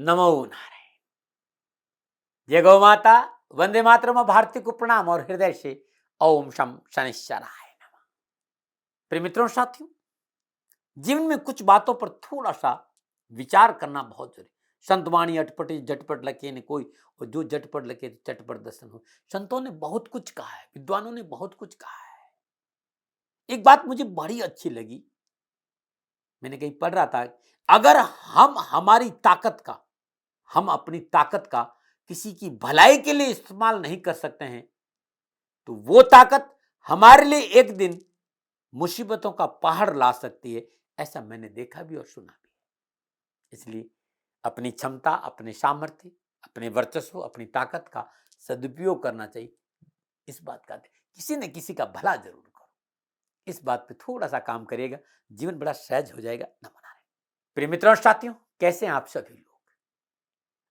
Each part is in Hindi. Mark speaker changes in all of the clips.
Speaker 1: नमो नारायण। जय गौ माता, वंदे मातरम। भारती को प्रणाम और हृदय से ओम शम शनिश्चराय नमः। प्रिय मित्रों, साथियों, जीवन में कुछ बातों पर थोड़ा सा विचार करना बहुत जरूरी। संतवाणी अटपटी झटपट लके ने कोई, और जो झटपट लके चटपट दर्शन हो। संतों ने बहुत कुछ कहा है, विद्वानों ने बहुत कुछ कहा है। एक बात मुझे बड़ी अच्छी लगी, मैंने कहीं पढ़ रहा था, अगर हम अपनी ताकत का किसी की भलाई के लिए इस्तेमाल नहीं कर सकते हैं, तो वो ताकत हमारे लिए एक दिन मुसीबतों का पहाड़ ला सकती है। ऐसा मैंने देखा भी और सुना भी। इसलिए अपनी क्षमता, अपने सामर्थ्य, अपने वर्चस्व, अपनी ताकत का सदुपयोग करना चाहिए। इस बात का किसी न किसी का भला जरूर करो। इस बात पे थोड़ा सा काम करिएगा, जीवन बड़ा सहज हो जाएगा। न मना रहे। प्रिय मित्रों और साथियों, कैसे हैं आप सभी लोग?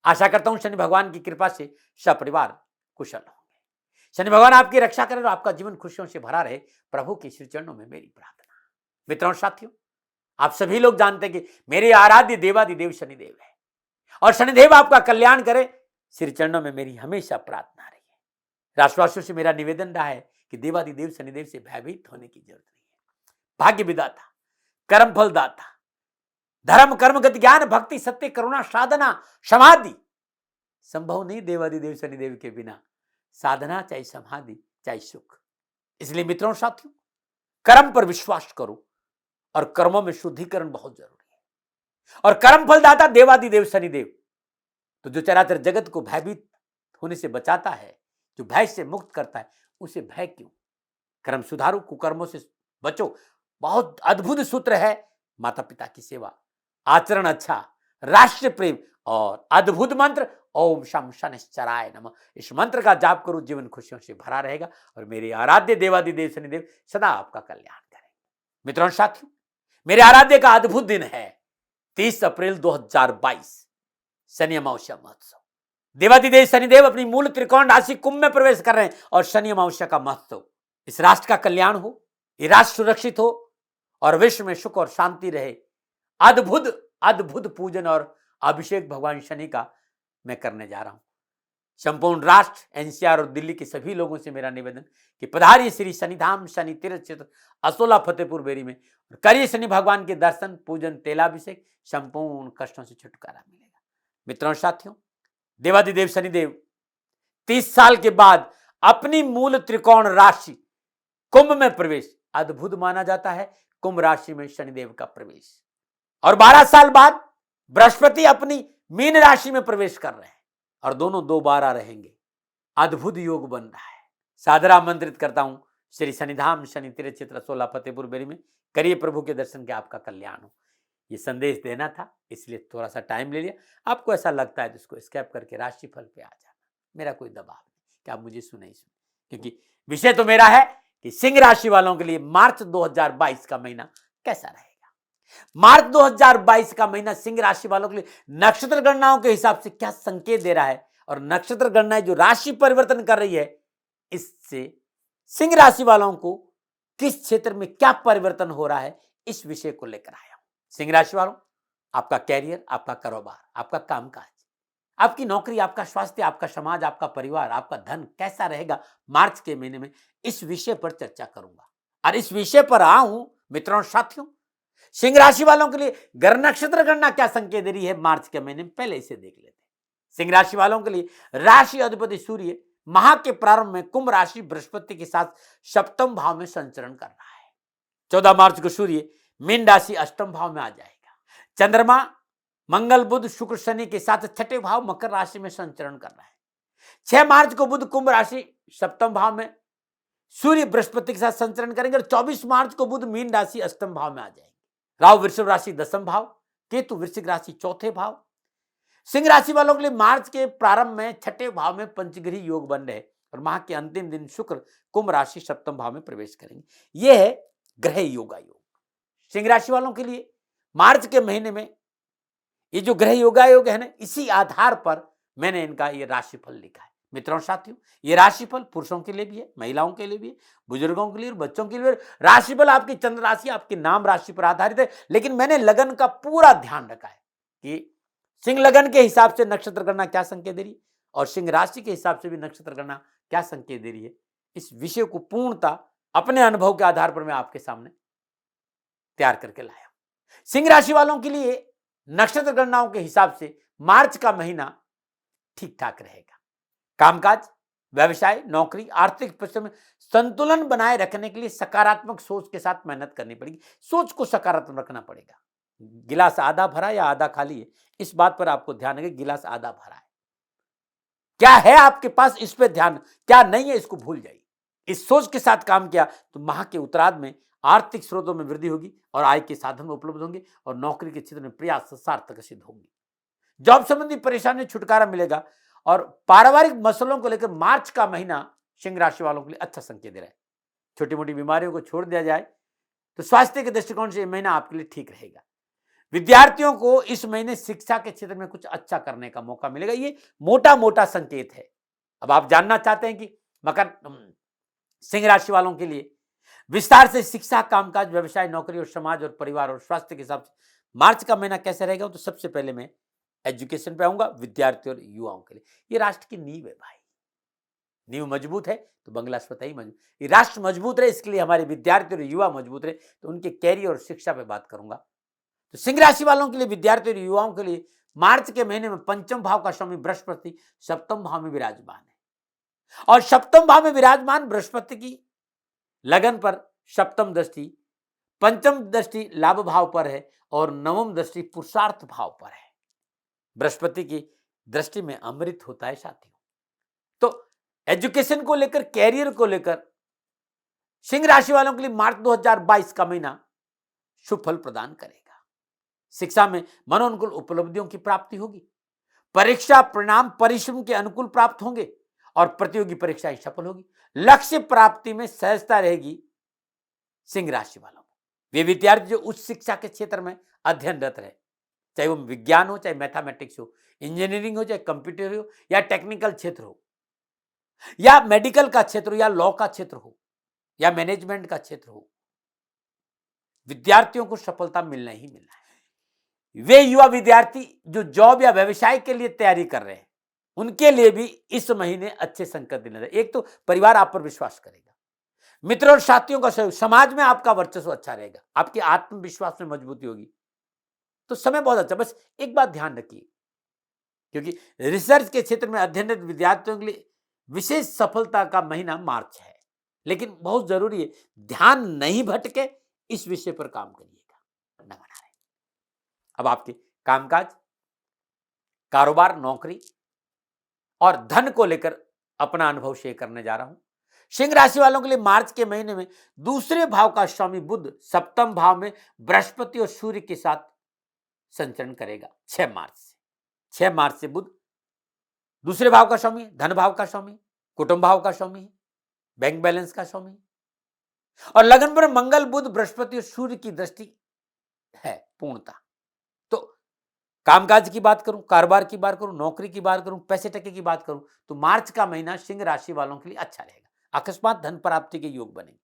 Speaker 1: आशा करता हूं शनि भगवान की कृपा से सपरिवार कुशल होंगे। शनि भगवान आपकी रक्षा करें और आपका जीवन खुशियों से भरा रहे, प्रभु के श्री चरणों में मेरी प्रार्थना। मित्रों और साथियों, आप सभी लोग जानते हैं कि मेरे आराध्य देवादिदेव शनिदेव है, और शनिदेव आपका कल्याण करे, श्री चरणों में मेरी हमेशा प्रार्थना रही है। राष्ट्रवासियों से मेरा निवेदन रहा है कि देवादिदेव शनिदेव से भयभीत होने की जरूरत नहीं है। भाग्य विदाता, कर्म फल दाता, धर्म कर्म गति ज्ञान भक्ति सत्य करुणा साधना समाधि संभव नहीं देवादिदेव शनिदेव के बिना। साधना चाहे समाधि चाहे सुख। इसलिए मित्रों साथियों, कर्म पर विश्वास करो और कर्मों में शुद्धिकरण बहुत जरूरी है। और कर्म फलदाता देवादिदेव शनिदेव, तो जो चराचर जगत को भयभीत होने से बचाता है, जो भय से मुक्त करता है, उसे भय क्यों? कर्म सुधारो, कुकर्मों से बचो। बहुत अद्भुत सूत्र है। माता पिता की सेवा, आचरण अच्छा, राष्ट्र प्रेम और अद्भुत मंत्र ओम शम शनिश्चराय नमः। इस मंत्र का जाप करो, जीवन खुशियों से भरा रहेगा और मेरे आराध्य देवादिदेव शनिदेव सदा आपका कल्याण करेंगे। मित्रों साथियों, मेरे आराध्य का अद्भुत दिन है 30 अप्रैल 2022, शनि अमावस्या महोत्सव। देवादिदेव शनिदेव अपनी मूल त्रिकोण राशि कुंभ में प्रवेश कर रहे हैं और शनि अमावस्या का महोत्सव। इस राष्ट्र का कल्याण हो, ये राष्ट्र सुरक्षित हो और विश्व में सुख और शांति रहे। अद्भुत अद्भुत पूजन और अभिषेक भगवान शनि का मैं करने जा रहा हूं। संपूर्ण राष्ट्र, एनसीआर और दिल्ली के सभी लोगों से मेरा निवेदन कि पधारिए श्री शनिधाम शनि तीर्थ क्षेत्र असोला फतेहपुर बेरी में और करिए शनि भगवान के दर्शन, पूजन, तेलाभिषेक। संपूर्ण कष्टों से छुटकारा मिलेगा। मित्रों साथियों, देवादिदेव शनिदेव 30 साल के बाद अपनी मूल त्रिकोण राशि कुंभ में प्रवेश, अद्भुत माना जाता है कुंभ राशि में शनिदेव का प्रवेश। और 12 साल बाद बृहस्पति अपनी मीन राशि में प्रवेश कर रहे हैं और दोनों दोबारा रहेंगे। अद्भुत योग बन रहा है। सादरा आमंत्रित करता हूं श्री शनिधाम शनि तीर्थ क्षेत्र 16 फतेहपुर बेरी में। करिए प्रभु के दर्शन के, आपका कल्याण हो। ये संदेश देना था, इसलिए थोड़ा सा टाइम ले लिया। आपको ऐसा लगता है तो इसको स्कैप करके राशिफल पे आ जाना। मेरा कोई दबाव नहीं कि आप मुझे सुने ही सुने, क्योंकि विषय तो मेरा है कि सिंह राशि वालों के लिए मार्च 2022 का महीना कैसा रहेगा। मार्च 2022 का महीना सिंह राशि वालों के लिए नक्षत्र गणनाओं के हिसाब से क्या संकेत दे रहा है, और नक्षत्र गणनाएं जो राशि परिवर्तन कर रही है, इससे सिंह राशि वालों को किस क्षेत्र में क्या परिवर्तन हो रहा है, इस विषय को लेकर आया हूं। सिंह राशि वालों, आपका कैरियर, आपका कारोबार, आपका कामकाज, आपकी नौकरी, आपका स्वास्थ्य, आपका समाज, आपका परिवार, आपका धन कैसा रहेगा मार्च के महीने में, इस विषय पर चर्चा करूंगा। और इस विषय पर आऊं मित्रों साथियों, सिंह राशि वालों के लिए ग्रह नक्षत्र गणना क्या संकेत दे रही है मार्च के महीने में, पहले इसे देख लेते हैं। सिंह राशि वालों के लिए राशि अधिपति सूर्य माह के प्रारंभ में कुंभ राशि बृहस्पति के साथ सप्तम भाव में संचरण कर रहा है। 14 मार्च को सूर्य मीन राशि अष्टम भाव में आ जाएगा। चंद्रमा मंगल बुध शुक्र शनि के साथ छठे भाव मकर राशि में संचरण कर रहा है। 6 मार्च को बुध कुंभ राशि सप्तम भाव में, सूर्य बृहस्पति के साथ संचरण करेंगे। और 24 मार्च को बुध मीन राशि अष्टम भाव में आ जाएंगे। राहु वृषभ राशि दसम भाव, केतु वृश्चिक राशि चौथे भाव। सिंह राशि वालों के लिए मार्च के प्रारंभ में छठे भाव में पंचग्रही योग बन रहे और माह के अंतिम दिन शुक्र कुंभ राशि सप्तम भाव में प्रवेश करेंगे। यह है ग्रह योगा योग। सिंह राशि वालों के लिए मार्च के महीने में ये जो ग्रह योगा योग है ना, इसी आधार पर मैंने इनका ये राशिफल लिखा है। मित्रों साथियों, ये राशिफल पुरुषों के लिए भी है, महिलाओं के लिए भी है, बुजुर्गों के लिए और बच्चों के लिए। राशिफल आपकी चंद्र राशि, आपकी नाम राशि पर आधारित है, लेकिन मैंने लगन का पूरा ध्यान रखा है कि सिंह लगन के हिसाब से नक्षत्र गणना क्या संकेत दे रही है और सिंह राशि के हिसाब से भी नक्षत्र गणना क्या संकेत दे रही है, इस विषय को पूर्णतः अपने अनुभव के आधार पर मैं आपके सामने तैयार करके लाया। सिंह राशि वालों के लिए नक्षत्र गणनाओं के हिसाब से मार्च का महीना ठीक ठाक रहेगा। कामकाज, व्यवसाय, नौकरी, आर्थिक परिस्थिति में संतुलन बनाए रखने के लिए सकारात्मक सोच के साथ मेहनत करनी पड़ेगी। सोच को सकारात्मक रखना पड़ेगा। गिलास आधा भरा या आधा खाली है, इस बात पर आपको ध्यान रखें। गिलास आधा भरा है, क्या है आपके पास इस पे ध्यान, क्या नहीं है इसको भूल जाइए। इस सोच के साथ काम किया तो माह के उत्तरार्ध में आर्थिक स्रोतों में वृद्धि होगी और आय के साधन उपलब्ध होंगे और नौकरी के क्षेत्र में प्रयास सार्थक सिद्ध होंगे। जॉब संबंधी परेशानी छुटकारा मिलेगा और पारिवारिक मसलों को लेकर मार्च का महीना सिंह राशि वालों के लिए अच्छा संकेत दे रहा है। छोटी मोटी बीमारियों को छोड़ दिया जाए तो स्वास्थ्य के दृष्टिकोण से यह महीना आपके लिए ठीक रहेगा। विद्यार्थियों को इस महीने शिक्षा के क्षेत्र में कुछ अच्छा करने का मौका मिलेगा। ये मोटा मोटा संकेत है। अब आप जानना चाहते हैं कि मकर सिंह राशि वालों के लिए विस्तार से शिक्षा, कामकाज, व्यवसाय, नौकरी और समाज और परिवार और स्वास्थ्य के हिसाब से मार्च का महीना कैसे रहेगा, तो सबसे पहले मैं एजुकेशन पे आऊंगा। विद्यार्थी और युवाओं के लिए ये राष्ट्र की नींव है भाई। नींव मजबूत है तो बंगला स्वतः ही मजबूत। ये राष्ट्र मजबूत रहे इसके लिए हमारे विद्यार्थी और युवा मजबूत रहे, तो उनके कैरियर और शिक्षा पे बात करूंगा। तो सिंह राशि वालों के लिए, विद्यार्थी और युवाओं के लिए मार्च के महीने में पंचम भाव का स्वामी बृहस्पति सप्तम भाव में विराजमान है और सप्तम भाव में विराजमान बृहस्पति की लगन पर सप्तम दृष्टि, पंचम दृष्टि लाभ भाव पर है और नवम दृष्टि पुरुषार्थ भाव पर है। बृहस्पति की दृष्टि में अमृत होता है साथियों। तो एजुकेशन को लेकर, कैरियर को लेकर सिंह राशि वालों के लिए मार्च 2022 का महीना शुभ फल प्रदान करेगा। शिक्षा में मनोनुकूल उपलब्धियों की प्राप्ति होगी। परीक्षा परिणाम परिश्रम के अनुकूल प्राप्त होंगे और प्रतियोगी परीक्षाएं सफल होगी। लक्ष्य प्राप्ति में सहजता रहेगी सिंह राशि वालों को। वे विद्यार्थी जो उच्च शिक्षा के क्षेत्र में अध्ययनरत रहे, चाहे वो विज्ञान हो, चाहे मैथमेटिक्स हो, इंजीनियरिंग हो, चाहे कंप्यूटर हो या टेक्निकल क्षेत्र हो या मेडिकल का क्षेत्र हो या लॉ का क्षेत्र हो या मैनेजमेंट का क्षेत्र हो, विद्यार्थियों को सफलता मिलना ही मिलना है। वे युवा विद्यार्थी जो जॉब या व्यवसाय के लिए तैयारी कर रहे हैं, उनके लिए भी इस महीने अच्छे संकेत दिए। एक तो परिवार आप पर विश्वास करेगा, मित्र और साथियों का सहयोग, समाज में आपका वर्चस्व अच्छा रहेगा, आपके आत्मविश्वास में मजबूती होगी। तो समय बहुत अच्छा। बस एक बात ध्यान रखिए, क्योंकि रिसर्च के क्षेत्र में अध्ययनरत विद्यार्थियों के लिए विशेष सफलता का महीना मार्च है, लेकिन बहुत जरूरी है ध्यान नहीं भटके, इस विषय पर काम करिएगा, न बना रहे। अब आपके कामकाज, कारोबार, नौकरी और धन को लेकर अपना अनुभव शेयर करने जा रहा हूं। सिंह राशि वालों के लिए मार्च के महीने में दूसरे भाव का स्वामी बुध सप्तम भाव में बृहस्पति और सूर्य के साथ संचरण करेगा 6 मार्च से। 6 मार्च से बुध दूसरे भाव का स्वामी, धन भाव का स्वामी, कुटुंब भाव का स्वामी, बैंक बैलेंस का स्वामी और लगन पर मंगल, बुध, बृहस्पति और सूर्य की दृष्टि है पूर्णता। तो कामकाज की बात करूं, कारोबार की बात करूं, नौकरी की बात करूं, पैसे टके की बात करूं, तो मार्च का महीना सिंह राशि वालों के लिए अच्छा रहेगा। अकस्मात धन प्राप्ति के योग बनेंगे,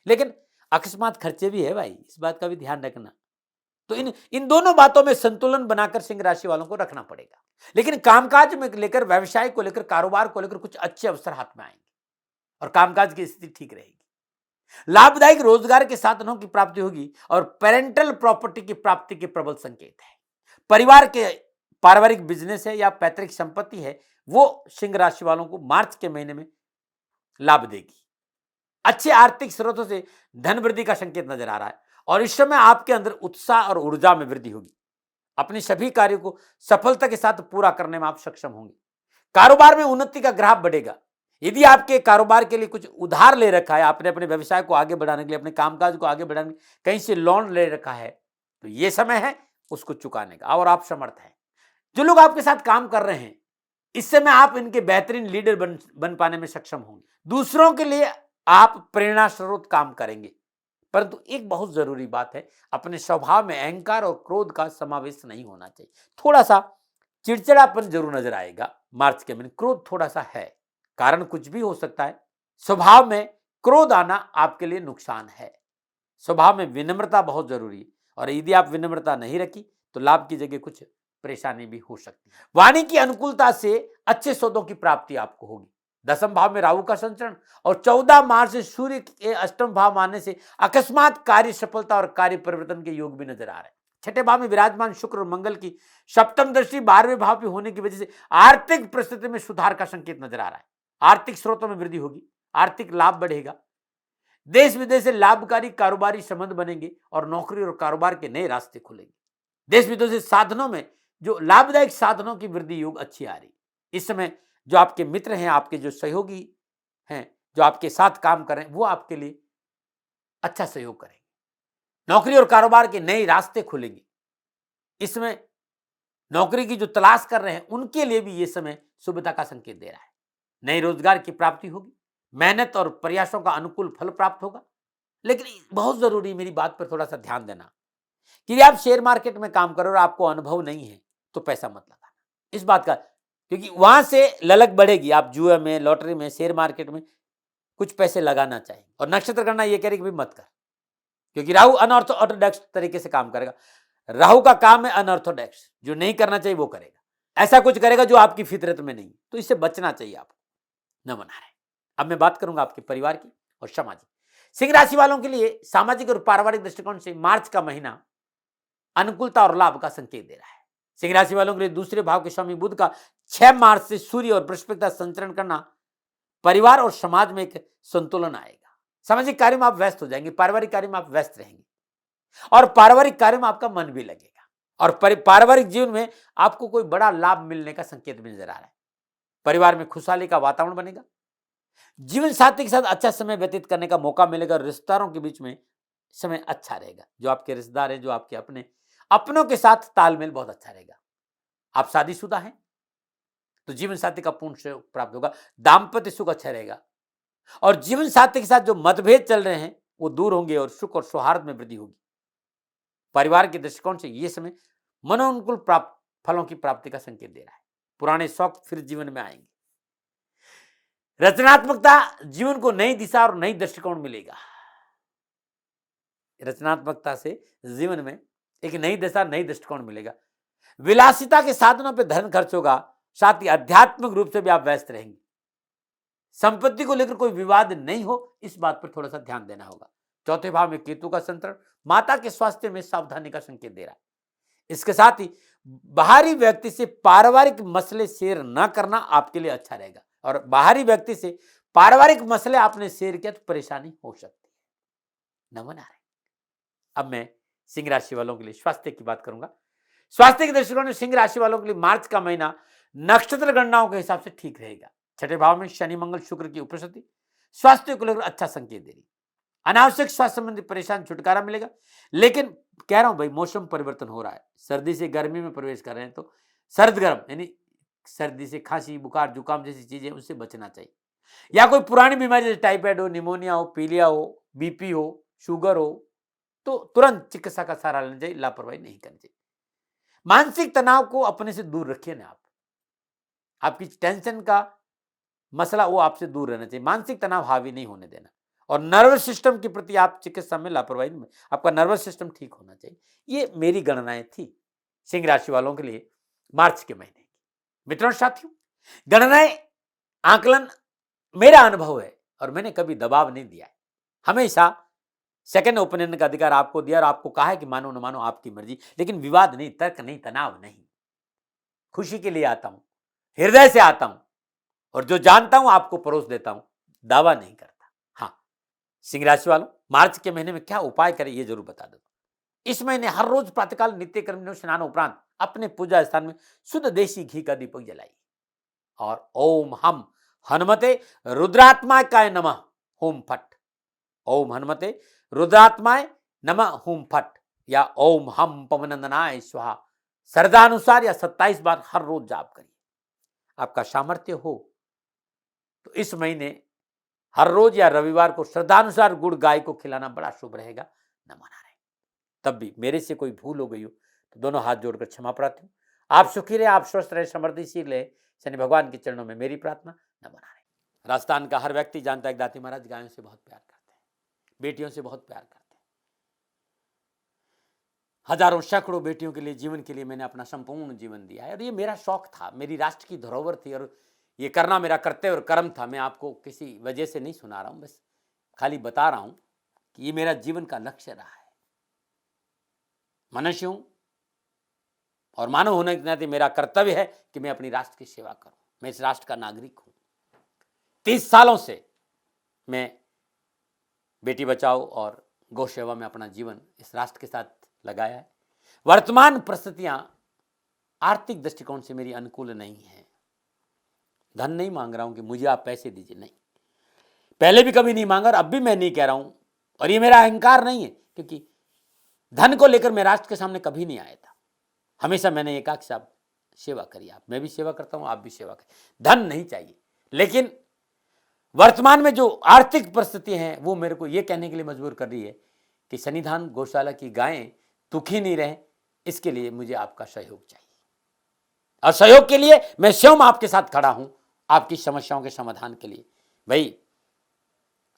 Speaker 1: लेकिन अकस्मात खर्चे भी है भाई, इस बात का भी ध्यान रखना। तो इन दोनों बातों में संतुलन बनाकर सिंह राशि वालों को रखना पड़ेगा। लेकिन कामकाज में लेकर, व्यवसाय को लेकर, कारोबार को लेकर कुछ अच्छे अवसर हाथ में आएंगे और कामकाज की स्थिति ठीक रहेगी। लाभदायक रोजगार के साधनों की प्राप्ति होगी और पेरेंटल प्रॉपर्टी की प्राप्ति के प्रबल संकेत है। परिवार के पारिवारिक बिजनेस है या पैतृक संपत्ति है, वो सिंह राशि वालों को मार्च के महीने में लाभ देगी। अच्छे आर्थिक स्रोतों से धन वृद्धि का संकेत नजर आ रहा है और इस समय आपके अंदर उत्साह और ऊर्जा में वृद्धि होगी। अपने सभी कार्यों को सफलता के साथ पूरा करने में आप सक्षम होंगे। कारोबार में उन्नति का ग्राफ बढ़ेगा। यदि आपके कारोबार के लिए कुछ उधार ले रखा है, आपने अपने व्यवसाय को आगे बढ़ाने के लिए, अपने कामकाज को आगे बढ़ाने के लिए कहीं से लोन ले रखा है, तो यह समय है उसको चुकाने का और आप समर्थ हैं। जो लोग आपके साथ काम कर रहे हैं, इस समय आप इनके बेहतरीन लीडर बन पाने में सक्षम होंगे। दूसरों के लिए आप प्रेरणा स्रोत काम करेंगे। परंतु एक बहुत जरूरी बात है, अपने स्वभाव में अहंकार और क्रोध का समावेश नहीं होना चाहिए। थोड़ा सा चिड़चिड़ापन जरूर नजर आएगा मार्च के महीने, क्रोध थोड़ा सा है, कारण कुछ भी हो सकता है। स्वभाव में क्रोध आना आपके लिए नुकसान है। स्वभाव में विनम्रता बहुत जरूरी है और यदि आप विनम्रता नहीं रखी तो लाभ की जगह कुछ परेशानी भी हो सकती है। वाणी की अनुकूलता से अच्छे सौदों की प्राप्ति आपको होगी। दसम भाव में राहु का संचरण और 14 मार्च से सूर्य के अष्टम भाव आने से अकस्मात कार्य सफलता और कार्य परिवर्तन के योग भी नजर आ रहे हैं। छठे भाव में विराजमान शुक्र और मंगल की सप्तम दृष्टि 12वें भाव पे होने की वजह से आर्थिक परिस्थिति में सुधार का संकेत नजर आ रहा है। आर्थिक स्रोतों में वृद्धि होगी, आर्थिक लाभ बढ़ेगा, देश विदेश से लाभकारी कारोबारी संबंध बनेंगे और नौकरी और कारोबार के नए रास्ते खुलेंगे। देश विदेश से साधनों में जो लाभदायक साधनों की वृद्धि योग अच्छी आ रही। इस समय जो आपके मित्र हैं, आपके जो सहयोगी हैं, जो आपके साथ काम कर रहे हैं, वो आपके लिए अच्छा सहयोग करेंगे। नौकरी और कारोबार के नए रास्ते खुलेंगे। इसमें नौकरी की जो तलाश कर रहे हैं उनके लिए भी ये समय शुभता का संकेत दे रहा है। नए रोजगार की प्राप्ति होगी, मेहनत और प्रयासों का अनुकूल फल प्राप्त होगा। लेकिन बहुत जरूरी, मेरी बात पर थोड़ा सा ध्यान देना कि यदि आप शेयर मार्केट में काम करो और आपको अनुभव नहीं है तो पैसा मत लगाना इस बात का, क्योंकि वहां से ललक बढ़ेगी। आप जुए में, लॉटरी में, शेयर मार्केट में कुछ पैसे लगाना चाहिए। और नक्षत्र गणना ये कह रही कि भी मत कर, क्योंकि राहु अनऑर्थोडॉक्स तरीके से काम करेगा। राहु का काम है अनऑर्थोडॉक्स, जो नहीं करना चाहिए वो करेगा, ऐसा कुछ करेगा जो आपकी फितरत में नहीं, तो इससे बचना चाहिए आपको। न मना रहे। अब मैं बात करूंगा आपके परिवार की और सामाजिक। सिंह राशि वालों के लिए सामाजिक और पारिवारिक दृष्टिकोण से मार्च का महीना अनुकूलता और लाभ का संकेत दे रहा है। सिंह राशि वालों के लिए दूसरे भाव के स्वामी बुध का 6 मार्च से सूर्य और बृहस्पति का संचरण करना परिवार और समाज में एक संतुलन आएगा। सामाजिक कार्य में आप व्यस्त हो जाएंगे, पारिवारिक कार्य में आप व्यस्त रहेंगे और पारिवारिक कार्य में आपका मन भी लगेगा और पारिवारिक जीवन में आपको कोई बड़ा लाभ मिलने का संकेत भी नजर आ रहा है। परिवार में खुशहाली का वातावरण बनेगा, जीवन साथी के साथ अच्छा समय व्यतीत करने का मौका मिलेगा। रिश्तेदारों के बीच में समय अच्छा रहेगा, जो आपके रिश्तेदार हैं, जो आपके अपनों के साथ तालमेल बहुत अच्छा रहेगा। आप शादीशुदा हैं तो जीवन साथी का पूर्ण सहयोग प्राप्त होगा, दाम्पत्य सुख अच्छा रहेगा और जीवन साथी के साथ जो मतभेद चल रहे हैं वो दूर होंगे और सुख और सौहार्द में वृद्धि होगी। परिवार के दृष्टिकोण से यह समय मनोनुकूल फलों की प्राप्ति का संकेत दे रहा है। पुराने शौक फिर जीवन में आएंगे। रचनात्मकता जीवन को नई दिशा और नई दृष्टिकोण मिलेगा। रचनात्मकता से जीवन में एक नई दिशा, नई दृष्टिकोण मिलेगा। विलासिता के साधनों पर धन खर्च होगा, साथ ही आध्यात्मिक रूप से भी आप व्यस्त रहेंगे। संपत्ति को लेकर कोई विवाद नहीं हो, इस बात पर थोड़ा सा ध्यान देना होगा। चौथे भाव में केतु का संतरण माता के स्वास्थ्य में सावधानी का संकेत दे रहा है। इसके साथ ही बाहरी व्यक्ति से पारिवारिक मसले शेयर न करना आपके लिए अच्छा रहेगा और बाहरी व्यक्ति से पारिवारिक मसले आपने शेयर किया तो परेशानी हो सकती है। नमन आ रहे। अब मैं सिंह राशि वालों के लिए स्वास्थ्य की बात करूंगा। स्वास्थ्य के दृष्टिकोण में सिंह राशि वालों के लिए मार्च का महीना नक्षत्र गणनाओं के हिसाब से ठीक रहेगा। छठे भाव में शनि मंगल शुक्र की उपस्थिति स्वास्थ्य को लेकर अच्छा संकेत दे रही। अनावश्यक स्वास्थ्य संबंधी परेशान छुटकारा मिलेगा। लेकिन कह रहा हूं भाई, मौसम परिवर्तन हो रहा है, सर्दी से गर्मी में प्रवेश कर रहे हैं, तो सर्द गर्म यानी सर्दी से खांसी, बुखार, जुकाम जैसी चीजें, उससे बचना चाहिए। या कोई पुरानी बीमारी जैसे टाइफाइड हो, निमोनिया हो, पीलिया हो, बीपी हो, शुगर हो, तो तुरंत चिकित्सा का सहारा लेना चाहिए, लापरवाही नहीं करनी चाहिए। मानसिक तनाव को अपने से दूर रखिए ना, आपकी टेंशन का मसला वो आपसे दूर रहना चाहिए। मानसिक तनाव हावी नहीं होने देना और नर्वस सिस्टम के प्रति आप चिकित्सा में लापरवाही नहीं, आपका नर्वस सिस्टम ठीक होना चाहिए। ये मेरी गणनाएं थी सिंह राशि वालों के लिए मार्च के महीने की। मित्रों साथियों, गणनाएं आकलन मेरा अनुभव है और मैंने कभी दबाव नहीं दिया है। हमेशा सेकंड ओपिनियन का अधिकार आपको दिया और आपको कहा है कि मानो न मानो आपकी मर्जी, लेकिन विवाद नहीं, तर्क नहीं, तनाव नहीं। खुशी के लिए आता हूं, हृदय से आता हूं और जो जानता हूं आपको परोस देता हूं, दावा नहीं करता। हाँ, सिंह राशि वालों, मार्च के महीने में क्या उपाय करें ये जरूर बता दो। इस महीने हर रोज प्रातःकाल नित्य कर्म स्नान उपरांत अपने पूजा स्थान में शुद्ध देशी घी का दीपक जलाइए और ओम हम हनुमते रुद्रात्माय काय नमः होम फट, ओम हनुमते रुद्रात्माय नमः होम फट या ओम हम पवनंदनाय स्वाहा श्रद्धानुसार या 27 बार हर रोज जाप करिए। आपका सामर्थ्य हो तो इस महीने हर रोज या रविवार को श्रद्धानुसार गुड़ गाय को खिलाना बड़ा शुभ रहेगा। न मना रहे। तब भी मेरे से कोई भूल हो गई हो तो दोनों हाथ जोड़कर क्षमा प्रार्थी हूं। आप सुखी रहे, आप स्वस्थ रहे, समृद्धिशील रहे, शनि भगवान के चरणों में मेरी प्रार्थना। न मना रहे। राजस्थान का हर व्यक्ति जानता है कि दाती महाराज गायों से बहुत प्यार करते हैं, बेटियों से बहुत प्यार करते हैं। हजारों सैकड़ों बेटियों के लिए, जीवन के लिए मैंने अपना संपूर्ण जीवन दिया है और ये मेरा शौक था, मेरी राष्ट्र की धरोहर थी और ये करना मेरा कर्तव्य और कर्म था। मैं आपको किसी वजह से नहीं सुना रहा हूं, बस खाली बता रहा हूं कि ये मेरा जीवन का लक्ष्य रहा है। मनुष्य हूं और मानव होने के नाते मेरा कर्तव्य है कि मैं अपनी राष्ट्र की सेवा करूं। मैं इस राष्ट्र का नागरिक हूं। 30 सालों से मैं बेटी बचाओ और गौ सेवा में अपना जीवन इस राष्ट्र के साथ लगाया है। वर्तमान परिस्थितियां आर्थिक दृष्टिकोण से मेरी अनुकूल नहीं है। धन नहीं मांग रहा हूं कि मुझे आप पैसे दीजिए, नहीं, पहले भी कभी नहीं मांगा और अब भी मैं नहीं कह रहा हूं और ये मेरा अहंकार नहीं है, क्योंकि धन को लेकर मैं राष्ट्र के सामने कभी नहीं आया था। हमेशा मैंने ये कहा कि साहब सेवा करिए, आप, मैं भी सेवा करता हूं, आप भी सेवा करिए, धन नहीं चाहिए। लेकिन वर्तमान में जो आर्थिक परिस्थिति हैं वो मेरे को ये कहने के लिए मजबूर कर रही है कि सन्निधान गौशाला की गायें दुखी नहीं रहे, इसके लिए मुझे आपका सहयोग चाहिए और सहयोग के लिए मैं स्वयं आपके साथ खड़ा हूं, आपकी समस्याओं के समाधान के लिए। भाई,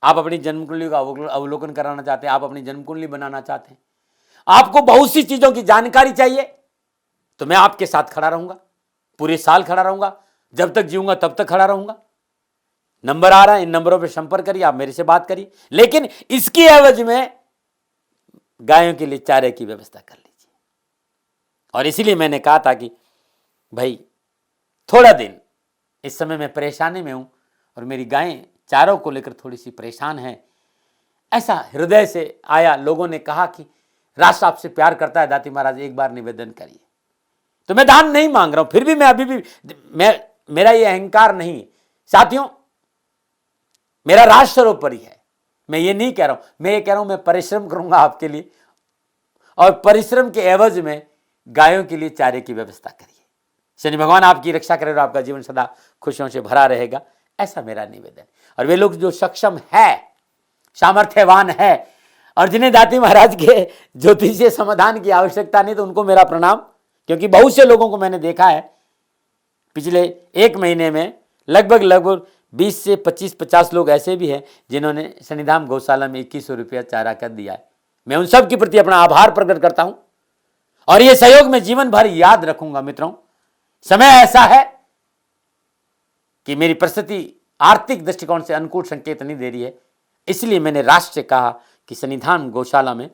Speaker 1: आप अपनी जन्म कुंडली का अवलोकन कराना चाहते हैं, आप अपनी जन्म कुंडली बनाना चाहते हैं, आपको बहुत सी चीजों की जानकारी चाहिए, तो मैं आपके साथ खड़ा रहूंगा, पूरे साल खड़ा रहूंगा, जब तक जीऊंगा तब तक खड़ा रहूंगा। नंबर आ रहा है, इन नंबरों पे संपर्क करिए, आप मेरे से बात करिए, लेकिन इसकी एवज में गायों के लिए चारे की व्यवस्था कर लीजिए। और इसीलिए मैंने कहा था कि भाई थोड़ा दिन, इस समय मैं परेशानी में हूं और मेरी गायें चारों को लेकर थोड़ी सी परेशान हैं। ऐसा हृदय से आया, लोगों ने कहा कि राष्ट्र आपसे प्यार करता है दाती महाराज, एक बार निवेदन करिए। तो मैं दान नहीं मांग रहा हूं, फिर भी मैं अभी भी, मेरा ये अहंकार नहीं है साथियों, मेरा राष्ट्र सर्वोपरि है। मैं ये नहीं कह रहा हूं, मैं ये कह रहा हूं मैं परिश्रम करूंगा आपके लिए और परिश्रम के एवज में गायों के लिए चारे की व्यवस्था करिए। शनि भगवान आपकी रक्षा करे और आपका जीवन सदा खुशियों से भरा रहेगा, ऐसा मेरा निवेदन। और वे लोग जो सक्षम है, सामर्थ्यवान है और जिन्हें दाती महाराज के ज्योतिषीय समाधान की आवश्यकता नहीं, तो उनको मेरा प्रणाम, क्योंकि बहुत से लोगों को मैंने देखा है पिछले एक महीने में लगभग 20 से 25-50 लोग ऐसे भी हैं जिन्होंने सन्निधान गौशाला में 2100 रुपया चारा कर दिया है। मैं उन सब के प्रति अपना आभार प्रकट करता हूं और यह सहयोग मैं जीवन भर याद रखूंगा। मित्रों, समय ऐसा है कि मेरी परिस्थिति आर्थिक दृष्टिकोण से अनुकूल संकेत नहीं दे रही है, इसलिए मैंने राष्ट्र से कहा कि सन्निधान गौशाला में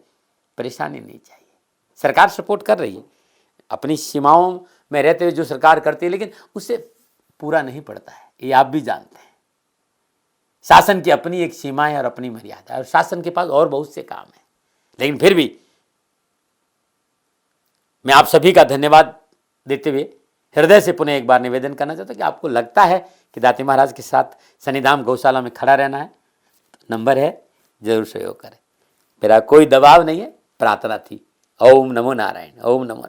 Speaker 1: परेशानी नहीं चाहिए। सरकार सपोर्ट कर रही है, अपनी सीमाओं में रहते हुए जो सरकार करती है, लेकिन उससे पूरा नहीं पड़ता है, ये आप भी जानते हैं। शासन की अपनी एक सीमा है और अपनी मर्यादा है और शासन के पास और बहुत से काम है। लेकिन फिर भी मैं आप सभी का धन्यवाद देते हुए हृदय से पुनः एक बार निवेदन करना चाहता हूं कि आपको लगता है कि दाती महाराज के साथ सन्निधान गौशाला में खड़ा रहना है, तो नंबर है, जरूर सहयोग करें। मेरा कोई दबाव नहीं है, प्रार्थना थी। ओम नमो नारायण, ओम नमो।